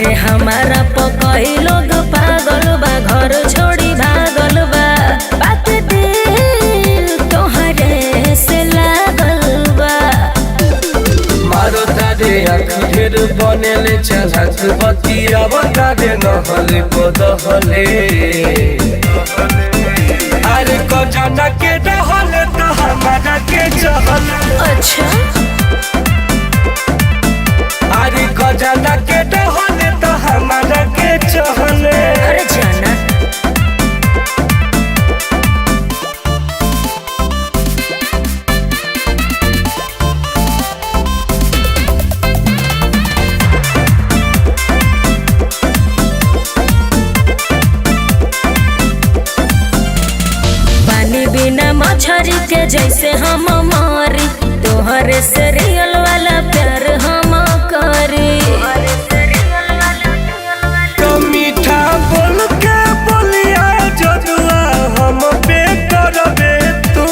अरे हमारा पकई लोग पागल बा, घर छोड़ी भागल बा, बात दिल तोहरे से लागल बा। मारो तारे आँख ढेर बनेले चलत बतिया बतारे नहले बदहले। अरे कजना के रहले तो हमारा के चहल। अच्छा अरे कजना के रहले तो हमारा के चहले। अरे जाना पानी बिना मछरी के जैसे हम मारी, तोहरे से रियल वाला प्यार हम करी। मीठा बोल के बोलिया जदुआ हम पे करबे तू।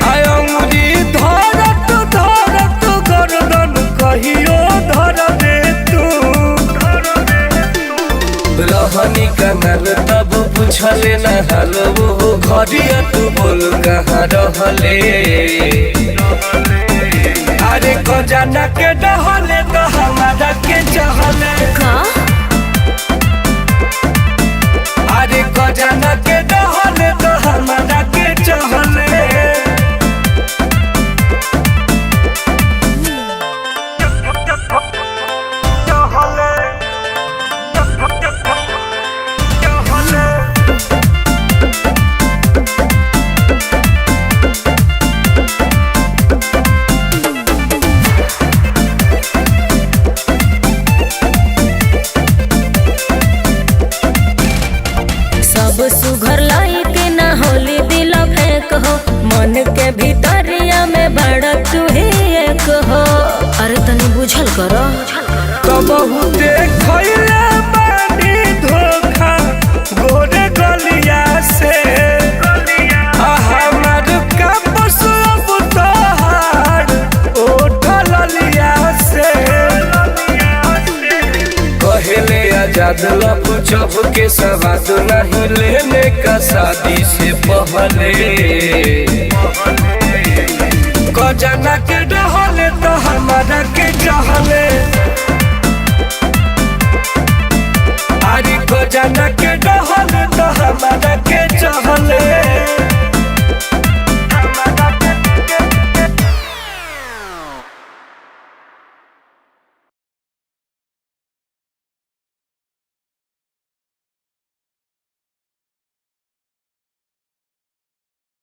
आय अंगुरी धरत धरत गर्दन कहियो धरबे तू। रहनी कनल तब पूछले न हाल वो घरिया तू बोल कहाँ रहले। अरे कजना के डहले तो हमारा के चहले। का अरे कजना के डहले तो हमारा के चहले। सब सुघर लाई के ना होली दिल फेंक हो, मन के भीतरिया में बड़ा तू ही एक हो। अरे तनी बुझल करो तो बहुते खइले बानी धोखा गोरे गलिया से। हमार का बसब तोहार ओठल लिया से। कहले आजाद लब जब के सवाद नहीं लेने का शादी से पहले। कजना के रहले तो हमारा के चहले।